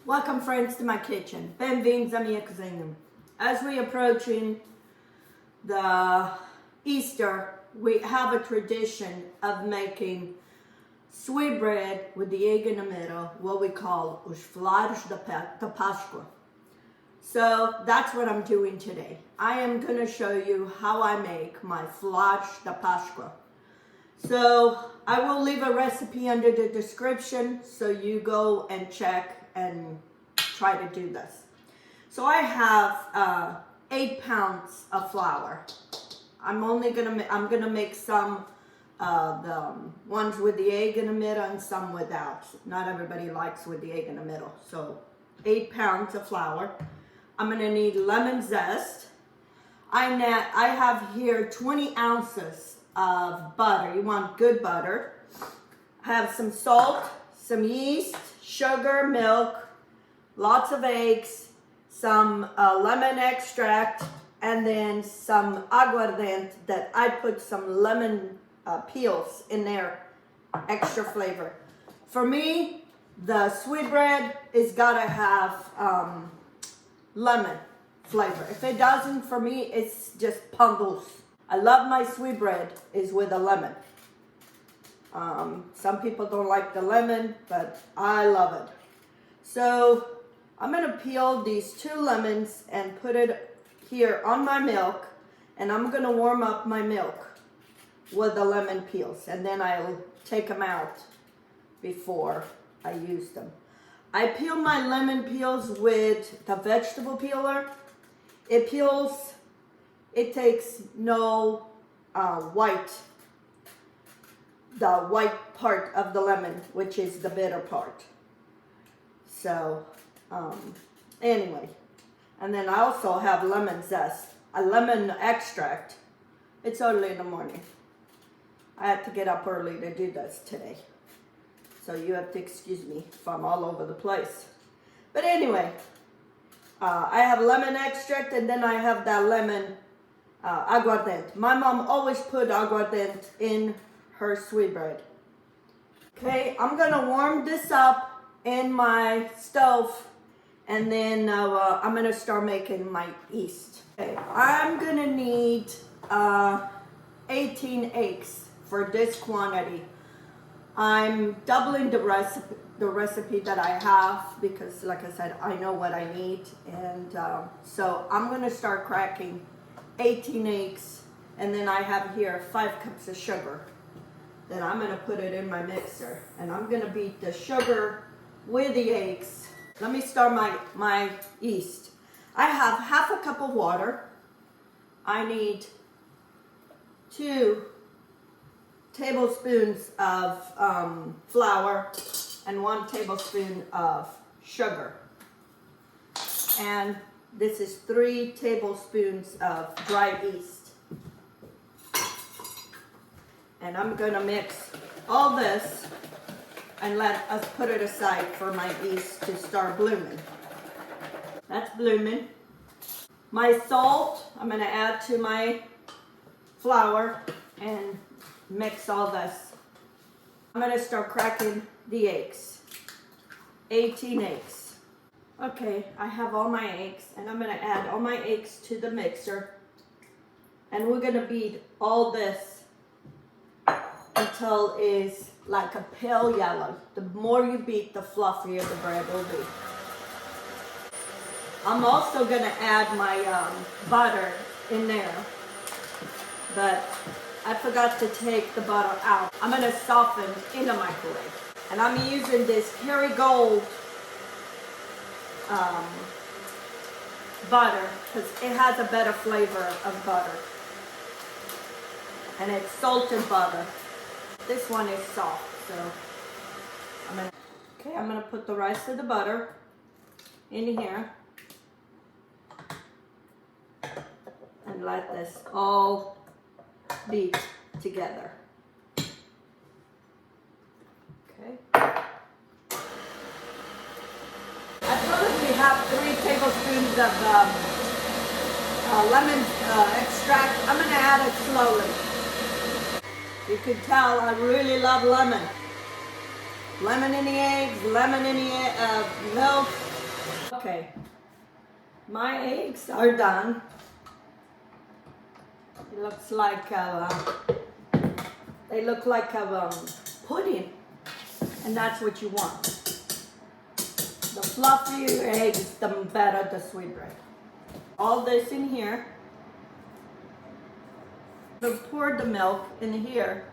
Welcome friends to my kitchen. Bem-vindos à minha cozinha. As we approaching the Easter, we have a tradition of making sweet bread with the egg in the middle, what we call os folaros da Páscoa. So that's what I'm doing today. I am going to show you how I make my folaros da Páscoa. So I will leave a recipe under the description so you go and check and try to do this. So I have 8 pounds of flour. I'm gonna make some the ones with the egg in the middle and some without. Not everybody likes with the egg in the middle. So 8 pounds of flour. I'm gonna need lemon zest. I have here 20 ounces of butter. You want good butter. I have some salt, some yeast, sugar, milk, lots of eggs, some lemon extract, and then some aguardente that I put some lemon peels in there, extra flavor. For me, the sweet bread is gotta have lemon flavor. If it doesn't, for me, it's just pan dulce. I love my sweet bread is with a lemon. Some people don't like the lemon, but I love it. So I'm gonna peel these 2 lemons and put it here on my milk, and I'm gonna warm up my milk with the lemon peels, and then I'll take them out before I use them. I peel my lemon peels with the vegetable peeler. It peels, it takes no the white part of the lemon, which is the bitter part. So anyway, and then I also have lemon zest, a lemon extract. It's early in the morning. I had to get up early to do this today. So you have to excuse me if I'm all over the place. But anyway, I have lemon extract, and then I have that lemon aguardente. My mom always put aguardente in her sweet bread. Okay, I'm gonna warm this up in my stove, and then I'm gonna start making my yeast. Okay, I'm gonna need 18 eggs for this quantity. I'm doubling the recipe that I have because, like I said, I know what I need, and so I'm gonna start cracking 18 eggs, and then I have here 5 cups of sugar. Then I'm gonna put it in my mixer, and I'm gonna beat the sugar with the eggs. Let me start my yeast. I have half a cup of water. I need 2 tablespoons of flour and 1 tablespoon of sugar. And this is 3 tablespoons of dry yeast. And I'm gonna mix all this and let us put it aside for my yeast to start blooming. That's blooming. My salt, I'm gonna add to my flour and mix all this. I'm gonna start cracking the eggs. 18 eggs. Okay, I have all my eggs, and I'm gonna add all my eggs to the mixer. And we're gonna beat all this until it's like a pale yellow. The more you beat, the fluffier the bread will be. I'm also gonna add my butter in there, but I forgot to take the butter out. I'm gonna soften in the microwave. And I'm using this Kerrygold butter because it has a better flavor of butter. And it's salted butter. This one is soft, so I'm gonna put the rest of the butter in here and let this all beat together. Okay. I probably have 3 tablespoons of lemon extract. I'm gonna add it slowly. You could tell I really love lemon. Lemon in the eggs, lemon in the milk. Okay, my eggs are done. It looks like they look like a pudding, and that's what you want. The fluffier your eggs, the better the sweetbread. All this in here. So pour the milk in here.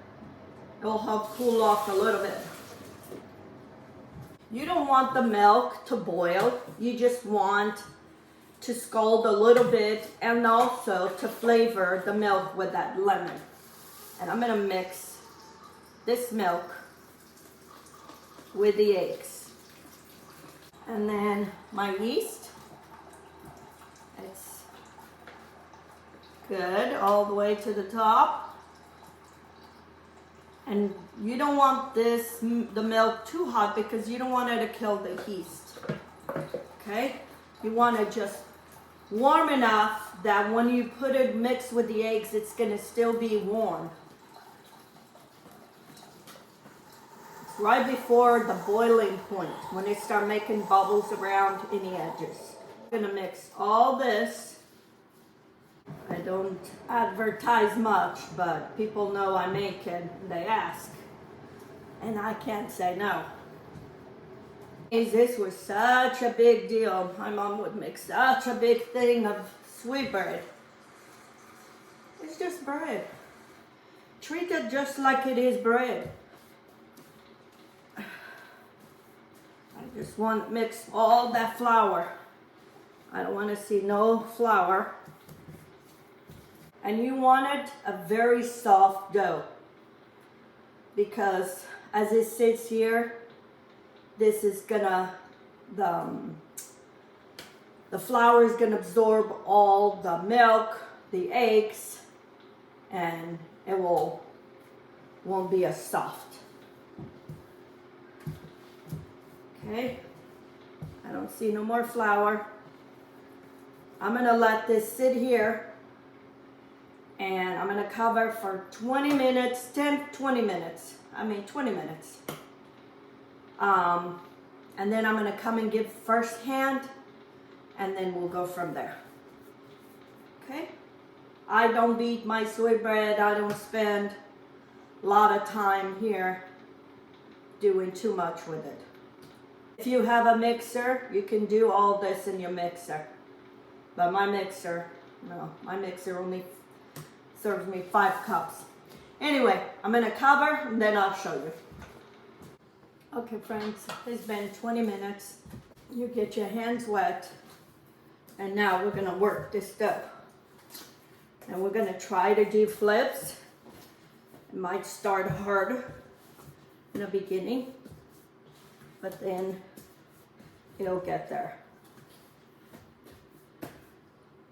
It will help cool off a little bit. You don't want the milk to boil. You just want to scald a little bit and also to flavor the milk with that lemon. And I'm gonna mix this milk with the eggs. And then my yeast. It's good all the way to the top. And you don't want the milk too hot because you don't want it to kill the yeast. Okay? You want it just warm enough that when you put it mixed with the eggs, it's gonna still be warm. It's right before the boiling point, when it starts making bubbles around in the edges. I'm gonna mix all this. I don't advertise much, but people know I make it and they ask. And I can't say no. This was such a big deal. My mom would make such a big thing of sweetbread. It's just bread. Treat it just like it is bread. I just want to mix all that flour. I don't want to see no flour. And you want it a very soft dough, because as it sits here, this is gonna, the flour is gonna absorb all the milk, the eggs, and it won't be as soft. Okay, I don't see no more flour. I'm gonna let this sit here. And I'm gonna cover for 20 minutes, 20 minutes. And then I'm gonna come and give first hand, and then we'll go from there. Okay? I don't beat my sweetbread. I don't spend a lot of time here doing too much with it. If you have a mixer, you can do all this in your mixer. But my mixer only serves me 5 cups. Anyway, I'm gonna cover and then I'll show you. Okay friends, it's been 20 minutes. You get your hands wet, and now we're gonna work this dough. And we're gonna try to do flips. It might start hard in the beginning, but then it'll get there.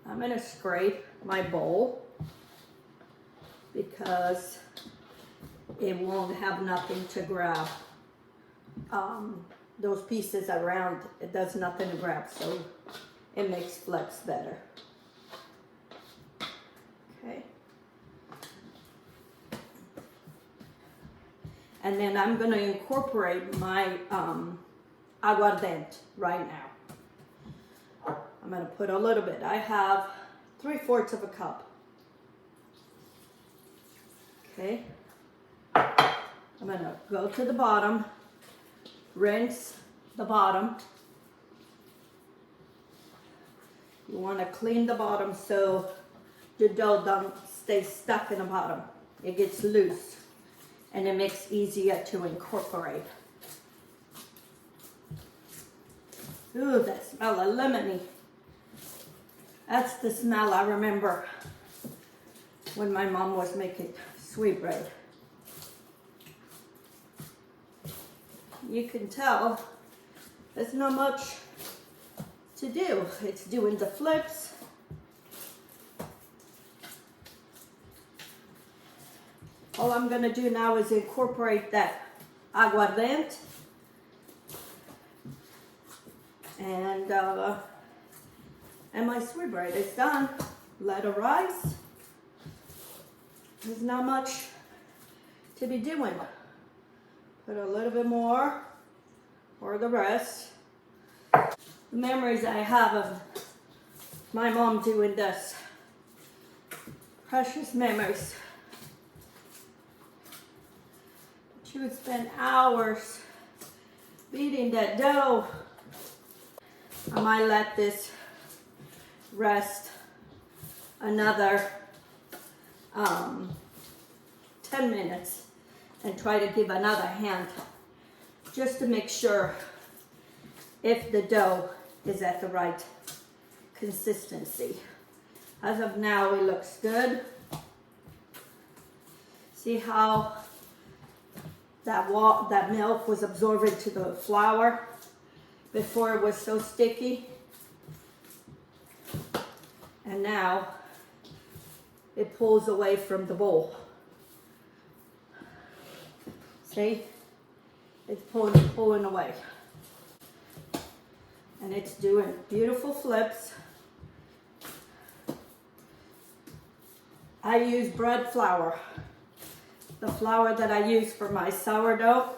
I'm gonna scrape my bowl because it won't have nothing to grab. Those pieces around, it does nothing to grab, so it makes flips better. Okay. And then I'm gonna incorporate my aguardente right now. I'm gonna put a little bit. I have 3/4 of a cup. Okay, I'm gonna go to the bottom, rinse the bottom. You wanna clean the bottom so the dough don't stay stuck in the bottom. It gets loose and it makes it easier to incorporate. Ooh, that smell of lemony. That's the smell I remember when my mom was making sweetbread. You can tell there's not much to do. It's doing the flips. All I'm gonna do now is incorporate that aguardente and my sweetbread is done. Let it rise. There's not much to be doing. Put a little bit more for the rest. the memories I have of my mom doing this. Precious memories. She would spend hours beating that dough. I might let this rest another 10 minutes and try to give another hand just to make sure if the dough is at the right consistency. As of now, it looks good. See how that milk was absorbed into the flour before it was so sticky? And now it pulls away from the bowl. See? It's pulling away. And it's doing beautiful flips. I use bread flour. The flour that I use for my sourdough,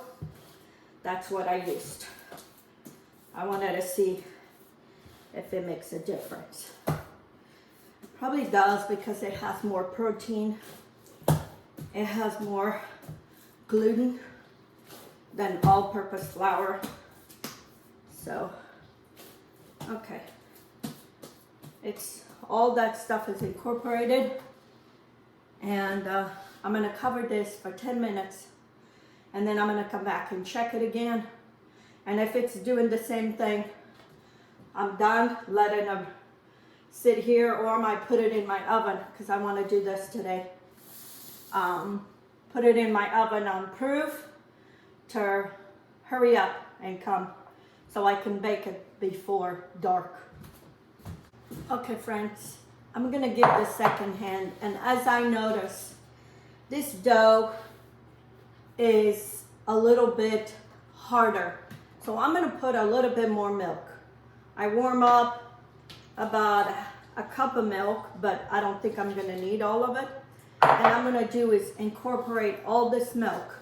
that's what I used. I wanted to see if it makes a difference. Probably does because it has more protein. It has more gluten than all-purpose flour. So, okay. It's all that stuff is incorporated. And I'm gonna cover this for 10 minutes and then I'm gonna come back and check it again. And if it's doing the same thing, I'm done letting them sit here, or I might put it in my oven because I want to do this today. Put it in my oven on proof to hurry up and come so I can bake it before dark. Okay friends, I'm gonna give this second hand, and as I notice, this dough is a little bit harder. So I'm gonna put a little bit more milk. I warm up about a cup of milk, but I don't think I'm gonna need all of it. And I'm gonna do is incorporate all this milk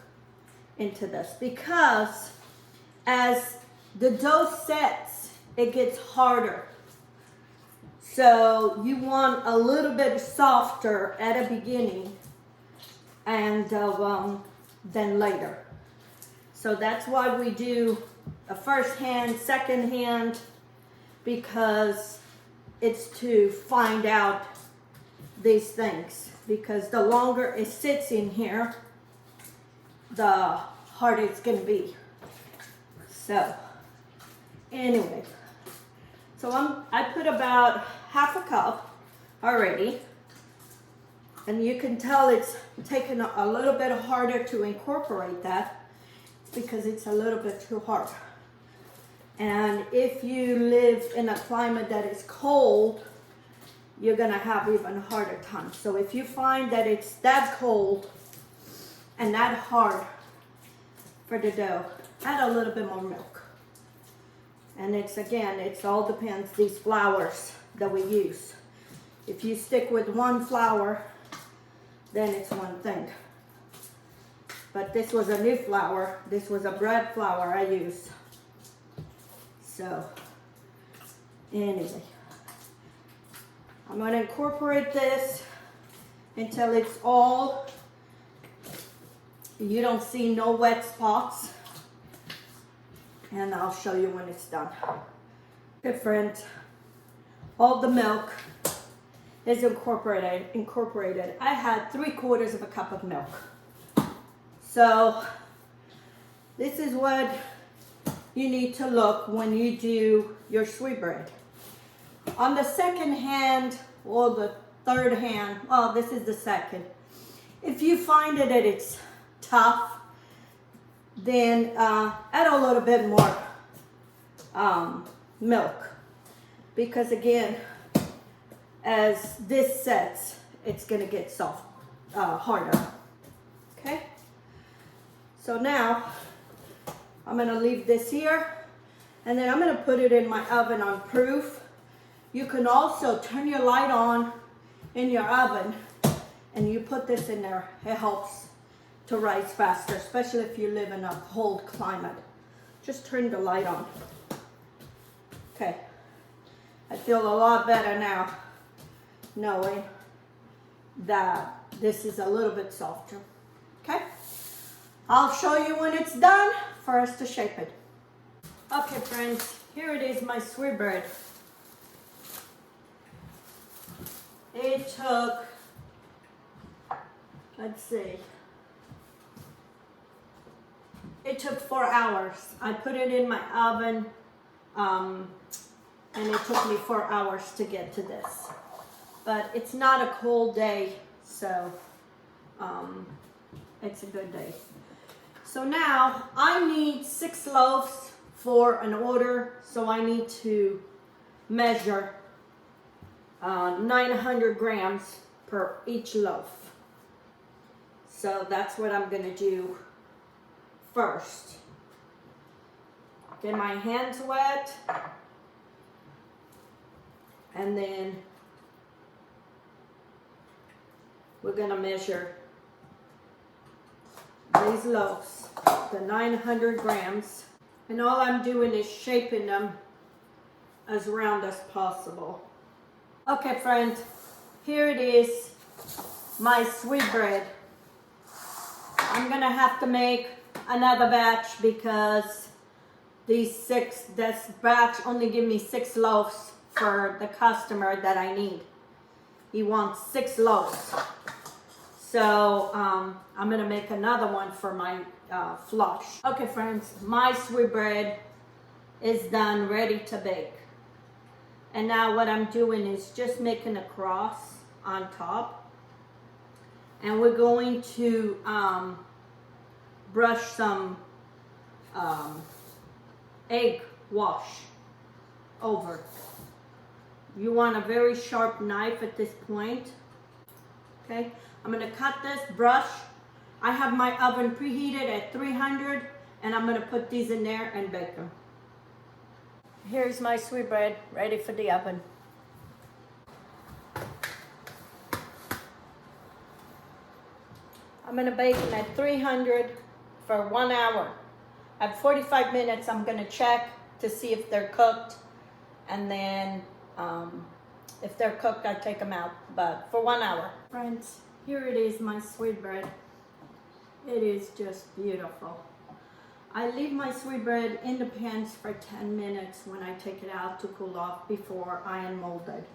into this, because as the dough sets, it gets harder. So you want a little bit softer at the beginning and then later. So that's why we do a first hand, second hand, because it's to find out these things. Because the longer it sits in here, the harder it's gonna be. So anyway, so I put about half a cup already, and you can tell it's taken a little bit harder to incorporate that because it's a little bit too hard. And if you live in a climate that is cold, you're gonna have even harder time. So if you find that it's that cold and that hard for the dough, add a little bit more milk. And it's all depends these flours that we use. If you stick with one flour, then it's one thing. But this was a new flour. This was a bread flour I used. So anyway, I'm going to incorporate this until it's all, you don't see no wet spots. And I'll show you when it's done. Okay, friends, all the milk is incorporated. I had 3/4 of a cup of milk. So this is what you need to look when you do your sweetbread. On the second hand or the third hand, well, this is the second. If you find that it's tough, then add a little bit more milk, because again, as this sets, it's gonna get soft, harder. Okay, so now I'm gonna leave this here, and then I'm gonna put it in my oven on proof. You can also turn your light on in your oven and you put this in there. It helps to rise faster, especially if you live in a cold climate. Just turn the light on. Okay, I feel a lot better now knowing that this is a little bit softer. Okay, I'll show you when it's done for us to shape it. Okay friends, here it is, my sweetbread. It took, let's see, it took 4 hours. I put it in my oven, and it took me 4 hours to get to this. But it's not a cold day, so it's a good day. So now I need 6 loaves for an order, so I need to measure 900 grams per each loaf. So that's what I'm gonna do first. Get my hands wet, and then we're gonna measure these loaves, the 900 grams, and all I'm doing is shaping them as round as possible. Okay friends, here it is, my sweetbread. I'm gonna have to make another batch because this batch only give me 6 loaves for the customer that I need. He wants 6 loaves. So I'm gonna make another one for my flush. Okay friends, my sweetbread is done, ready to bake. And now what I'm doing is just making a cross on top. And we're going to brush some egg wash over. You want a very sharp knife at this point. Okay, I'm gonna cut this brush. I have my oven preheated at 300, and I'm gonna put these in there and bake them. Here's my sweetbread ready for the oven. I'm gonna bake them at 300 for 1 hour. At 45 minutes, I'm gonna check to see if they're cooked, and then if they're cooked, I take them out, but for 1 hour. Friends, here it is, my sweetbread. It is just beautiful. I leave my sweetbread in the pans for 10 minutes when I take it out to cool off before I unmold it.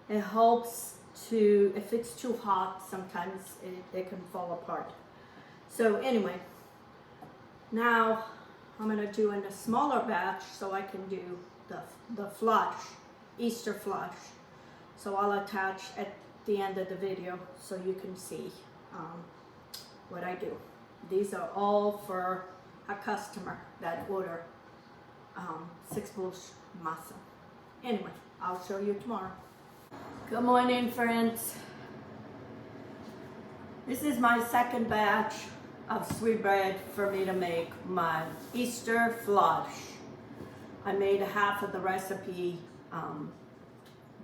It helps to, if it's too hot, sometimes they can fall apart. So anyway, now I'm gonna do in a smaller batch so I can do the flush, Easter flush. So I'll attach at the end of the video so you can see what I do. These are all for a customer that order 6 bush masa. Anyway, I'll show you tomorrow. Good morning, friends. This is my second batch of sweetbread for me to make my Easter flush. I made half of the recipe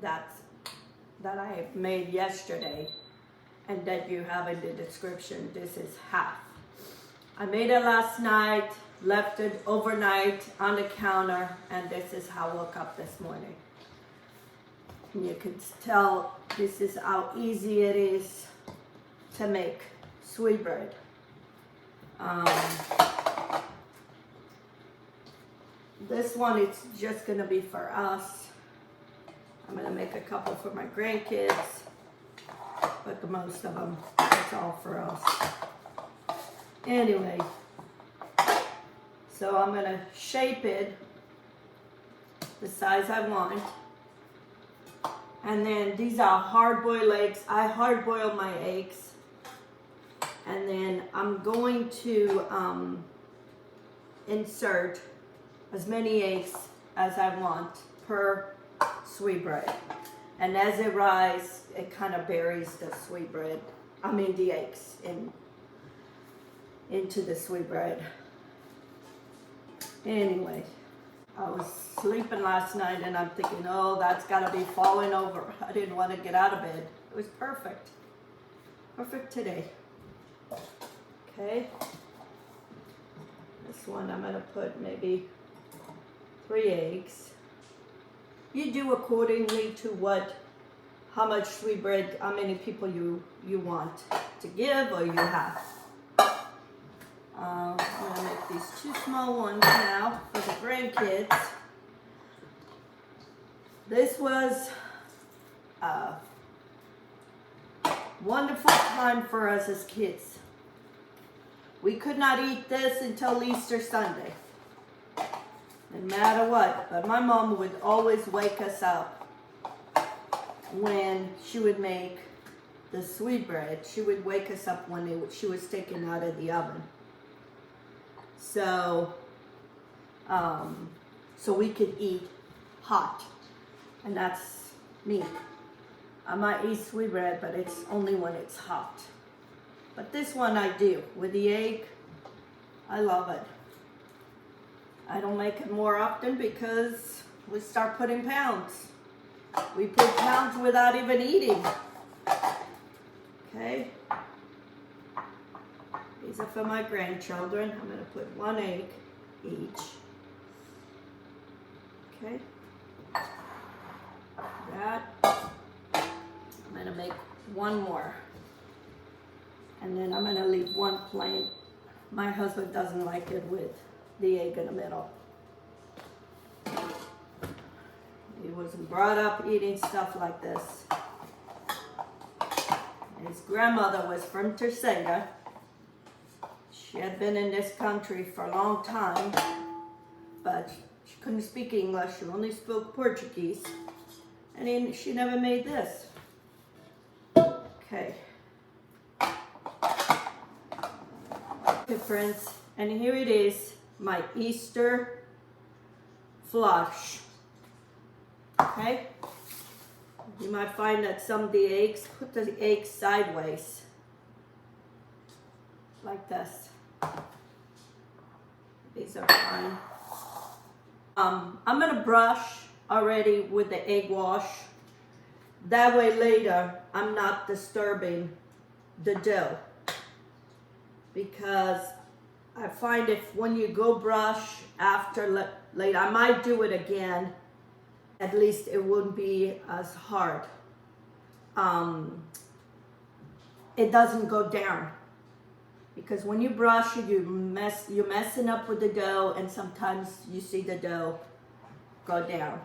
that I made yesterday, and that you have in the description. This is half. I made it last night, left it overnight on the counter, and this is how I woke up this morning. And you can tell this is how easy it is to make sweetbread. This one is just gonna be for us. I'm gonna make a couple for my grandkids, but the most of them, it's all for us. Anyway, so I'm gonna shape it the size I want. And then these are hard-boiled eggs. I hard-boil my eggs. And then I'm going to insert as many eggs as I want per sweetbread. And as it rises, it kind of buries the sweetbread, the eggs into the sweetbread. Anyway, I was sleeping last night and I'm thinking, oh, that's gotta be falling over. I didn't want to get out of bed. It was perfect. Perfect today. Okay. This one I'm gonna put maybe 3 eggs. You do accordingly to how much sweetbread, how many people you want to give or you have. I'm gonna make these 2 small ones now for the grandkids. This was a wonderful time for us as kids. We could not eat this until Easter Sunday, no matter what. But my mom would always wake us up when she would make the sweetbread. She would wake us up when she was taken out of the oven. So we could eat hot. And that's me. I might eat sweetbread, but it's only when it's hot. But this one I do. With the egg, I love it. I don't make it more often because we start putting pounds. We put pounds without even eating. Okay? These are for my grandchildren. I'm going to put 1 egg each. Okay? That. I'm going to make 1 more. And then I'm going to leave 1 plain. My husband doesn't like it with the egg in the middle. He wasn't brought up eating stuff like this. His grandmother was from Terceira. She had been in this country for a long time, but she couldn't speak English. She only spoke Portuguese. And she never made this. Okay. Okay, friends, and here it is, my Easter flush. Okay? You might find that some of the eggs, put the eggs sideways, like this. These are fine. I'm gonna brush already with the egg wash. That way later, I'm not disturbing the dough. Because I find if when you go brush after later, I might do it again. At least it wouldn't be as hard. It doesn't go down. Because when you brush, you're messing up with the dough, and sometimes you see the dough go down.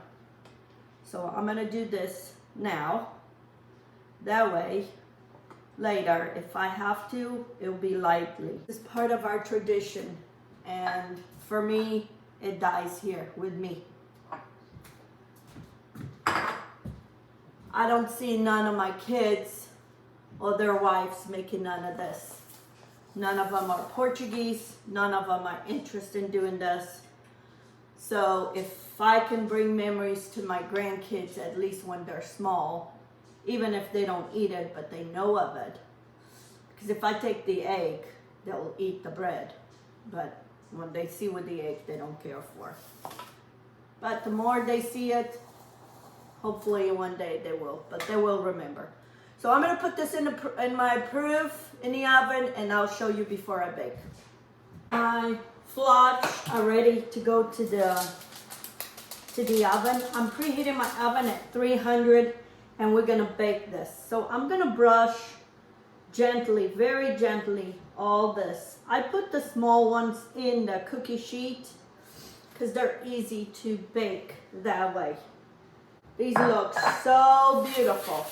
So I'm gonna do this now. That way, later, if I have to, it'll be lightly. It's part of our tradition, and for me, it dies here with me. I don't see none of my kids or their wives making none of this. None of them are Portuguese. None of them are interested in doing this. So if I can bring memories to my grandkids, at least when they're small, even if they don't eat it, but they know of it. Because if I take the egg, they'll eat the bread. But when they see with the egg, they don't care for. But the more they see it, hopefully one day they will, but they will remember. So I'm gonna put this in my proof in the oven, and I'll show you before I bake. My flotch are ready to go to the oven. I'm preheating my oven at 300, and we're gonna bake this. So I'm gonna brush gently, very gently, all this. I put the small ones in the cookie sheet because they're easy to bake that way. These look so beautiful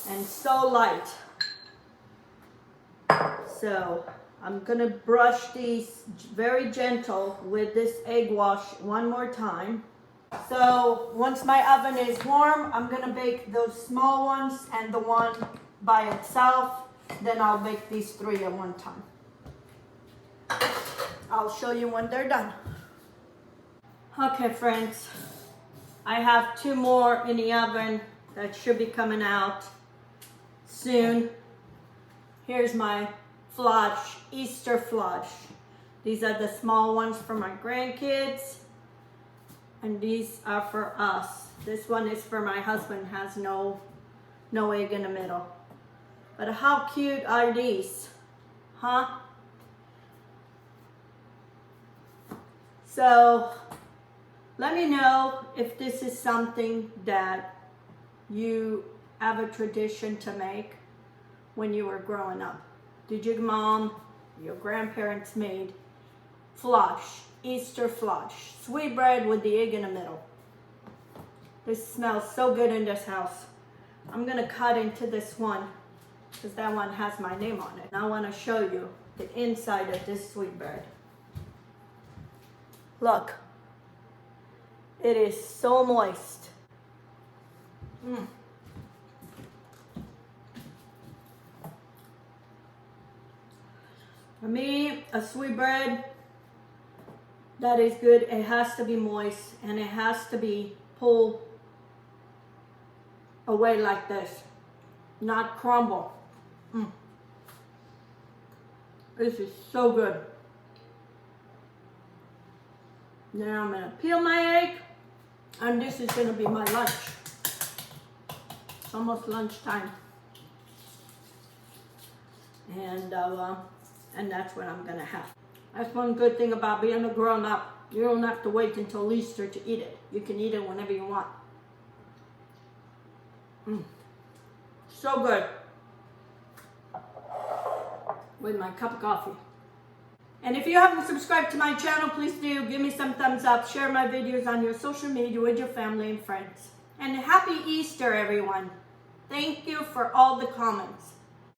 and so light. So I'm gonna brush these very gentle with this egg wash 1 more time. So once my oven is warm, I'm gonna bake those small ones and the one by itself. Then I'll bake these 3 at one time. I'll show you when they're done. Okay, friends. I have 2 more in the oven that should be coming out soon. Here's my flush, Easter flush. These are the small ones for my grandkids, and these are for us. This one is for my husband, has no egg in the middle. But how cute are these, huh? So Let me know if this is something that you have a tradition to make when you were growing up. Did your mom, your grandparents made flush, Easter flush, sweetbread with the egg in the middle. This smells so good in this house. I'm gonna cut into this one because that one has my name on it. And I wanna show you the inside of this sweetbread. Look, it is so moist. For me, a sweetbread that is good, it has to be moist and it has to be pulled away like this, not crumble. This is so good. Now I'm gonna peel my egg, and this is gonna be my lunch. It's almost lunchtime. And that's what I'm gonna have. That's one good thing about being a grown up. You don't have to wait until Easter to eat it. You can eat it whenever you want. So good. With my cup of coffee. And if you haven't subscribed to my channel, please do. Give me some thumbs up. Share my videos on your social media with your family and friends. And happy Easter, everyone. Thank you for all the comments.